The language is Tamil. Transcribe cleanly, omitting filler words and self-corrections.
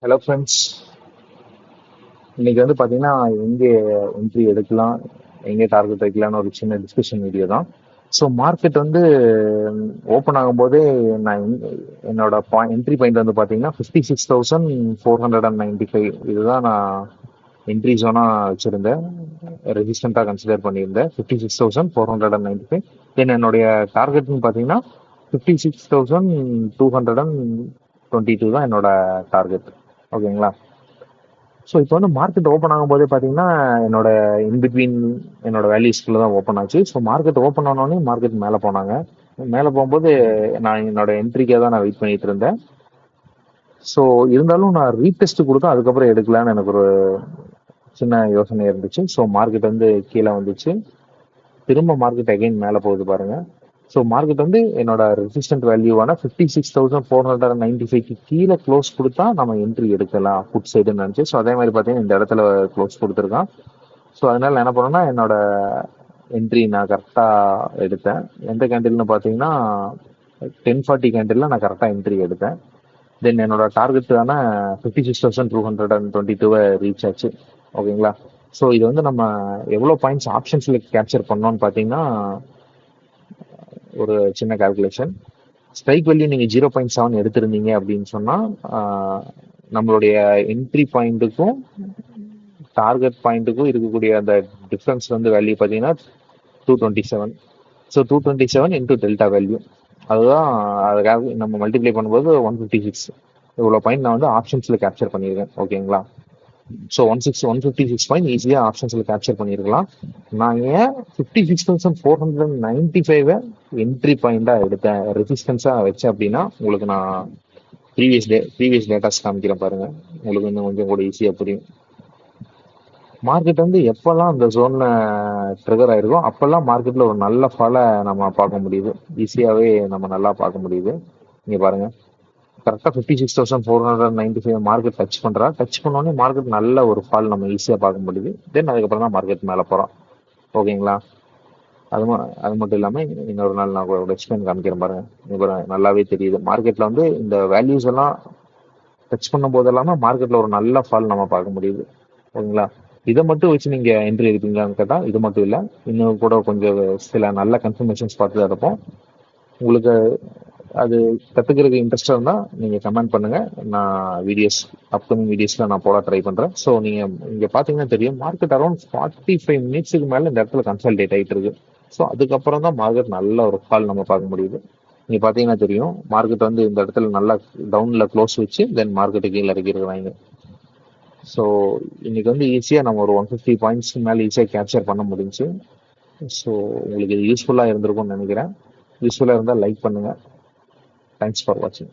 Hello friends. இன்னைக்கு வந்து பார்த்தீங்கன்னா எங்கே என்ட்ரி எடுக்கலாம், எங்கே டார்கெட் வைக்கலாம்னு ஒரு சின்ன டிஸ்கஷன் வீடியோ தான். ஸோ மார்க்கெட் வந்து ஓப்பன் ஆகும்போதே நான் என்னோட என்ட்ரி பாயிண்ட் வந்து பார்த்தீங்கன்னா 56,495. இதுதான் நான் என்ட்ரி ஜோனாக வச்சுருந்தேன், ரெசிஸ்டண்ட்டாக கன்சிடர் பண்ணியிருந்தேன் 56,495. தென் என்னுடைய டார்கெட்னு பார்த்தீங்கன்னா 56,222 தான் என்னோட டார்கெட். ஓகேங்களா? ஸோ இப்போ வந்து மார்க்கெட் ஓப்பன் ஆகும்போதே பார்த்தீங்கன்னா என்னோட இன்பிட்வீன் என்னோட வேல்யூஸ்குள்ள தான் ஓப்பன் ஆச்சு. ஸோ மார்க்கெட் ஓப்பன் ஆனோடனே மார்க்கெட் மேலே போனாங்க. மேலே போகும்போது நான் என்னோட என்ட்ரிக்காக தான் நான் வெயிட் பண்ணிட்டு இருந்தேன். ஸோ இருந்தாலும் நான் ரீடெஸ்ட் கொடுத்தா அதுக்கப்புறம் எடுக்கலான்னு எனக்கு ஒரு சின்ன யோசனை இருந்துச்சு. ஸோ மார்க்கெட் வந்து கீழே வந்துச்சு, திரும்ப மார்க்கெட் அகைன் மேலே போகுது பாருங்க. ஸோ மார்க்கெட் வந்து என்னோட ரெசிஸ்டன்ட் வேல்யூவான 56,495க்கு கீழே க்ளோஸ் கொடுத்தா நம்ம என்ட்ரி எடுக்கலாம் ஃபுட் சைடுன்னு நினச்சி. ஸோ அதே மாதிரி பார்த்தீங்கன்னா இந்த இடத்துல க்ளோஸ் கொடுத்துருக்கான். ஸோ அதனால நான் என்ன பண்ணேன்னா என்னோட என்ட்ரி நான் கரெக்டாக எடுத்தேன். எந்த கேண்டில்னு பார்த்தீங்கன்னா 1040 கேண்டிலில் நான் கரெக்டாக என்ட்ரி எடுத்தேன். தென் என்னோட டார்கெட்டான 56,222 ரீச் ஆச்சு. ஓகேங்களா? ஸோ இது வந்து நம்ம எவ்வளோ பாயிண்ட்ஸ் ஆப்ஷன்ஸில் கேப்சர் பண்ணோம்னு பார்த்தீங்கன்னா ஒரு சின்ன கால்குலேஷன். ஸ்ட்ரைக் வேல்யூ நீங்கள் 0.7 எடுத்திருந்தீங்க அப்படின்னு சொன்னால் நம்மளுடைய என்ட்ரி பாயிண்ட்டுக்கும் டார்கெட் பாயிண்ட்டுக்கும் இருக்கக்கூடிய அந்த டிஃப்ரென்ஸ் வந்து வேல்யூ பார்த்தீங்கன்னா 227. ஸோ 227 இன்டூ டெல்டா வேல்யூ, அதுதான் அதுக்காக நம்ம மல்டிப்ளை பண்ணும்போது 156. இவ்வளோ பாயிண்ட் நான் வந்து ஆப்ஷன்ஸில் கேப்சர் பண்ணியிருக்கேன். ஓகேங்களா? ஸோ 156 பாயிண்ட் ஈஸியாக ஆப்ஷன்ஸில் கேப்சர் பண்ணியிருக்கலாம். நான் ஏன் 56,495 என்ட்ரி பாயிண்டாக எடுத்தேன், ரெசிஸ்டன்ஸாக வச்சேன் அப்படின்னா உங்களுக்கு நான் ப்ரீவியஸ் டேட்டாஸ் காமிக்கிறேன் பாருங்க, உங்களுக்கு இன்னும் கொஞ்சம் கூட ஈஸியாக புரியும். மார்க்கெட் வந்து எப்பெல்லாம் அந்த ஜோன்ல ட்ரிகர் ஆயிருக்கோ அப்பெல்லாம் மார்க்கெட்ல ஒரு நல்ல ஃபாலை நம்ம பார்க்க முடியுது, ஈஸியாகவே நம்ம நல்லா பார்க்க முடியுது. இங்கே பாருங்க, கரெக்டாக 56,495 மார்க்கெட் டச் பண்ணோடனே மார்க்கெட் நல்ல ஒரு ஃபால் நம்ம ஈஸியாக பார்க்க முடியுது. தென் அதுக்கப்புறம் தான் மார்க்கெட் மேலே போகிறோம். ஓகேங்களா? அது மட்டும் இல்லாமல் இன்னொரு நாள் நான் ஒரு எக்ஸ்பிளைன் காமிக்கிறேன் பாருங்க. இப்போ நல்லாவே தெரியுது மார்க்கெட்டில் வந்து இந்த வேல்யூஸ் எல்லாம் டச் பண்ணும் போதெல்லாமே மார்க்கெட்டில் ஒரு நல்ல ஃபால் நம்ம பார்க்க முடியுது. ஓகேங்களா? இதை மட்டும் வச்சு நீங்கள் என்ட்ரி எடுப்பீங்களான்னு கேட்டால் இது மட்டும் இல்லை, இன்னும் கூட கொஞ்சம் சில நல்ல கன்ஃபர்மேஷன்ஸ் பார்த்து தான் இருப்போம். உங்களுக்கு அது கற்றுக்கிறதுக்கு இன்ட்ரெஸ்டாக இருந்தால் நீங்கள் கமெண்ட் பண்ணுங்கள். நான் அப்கமிங் வீடியோஸில் நான் போட ட்ரை பண்ணுறேன். ஸோ நீங்கள் இங்கே பார்த்தீங்கன்னா தெரியும், மார்க்கெட் அரௌண்ட் 45 மினிட்ஸுக்கு மேலே இந்த இடத்துல கன்சல்டேட் ஆகிட்டு இருக்கு. ஸோ அதுக்கப்புறம் தான் மார்க்கெட் நல்ல ஒரு கால் நம்ம பார்க்க முடியுது. நீங்கள் பார்த்தீங்கன்னா தெரியும், மார்க்கெட் வந்து இந்த இடத்துல நல்லா டவுனில் க்ளோஸ் வச்சு தென் மார்க்கெட்டு கீழே இறக்கிருக்கிறாங்க. ஸோ இன்னைக்கு வந்து ஈஸியாக நம்ம ஒரு 150 பாயிண்ட்ஸ்க்கு மேலே ஈஸியாக கேப்சர் பண்ண முடிஞ்சு. ஸோ உங்களுக்கு இது யூஸ்ஃபுல்லாக இருந்திருக்கும்னு நினைக்கிறேன். யூஸ்ஃபுல்லாக இருந்தால் லைக் பண்ணுங்கள். Thanks for watching.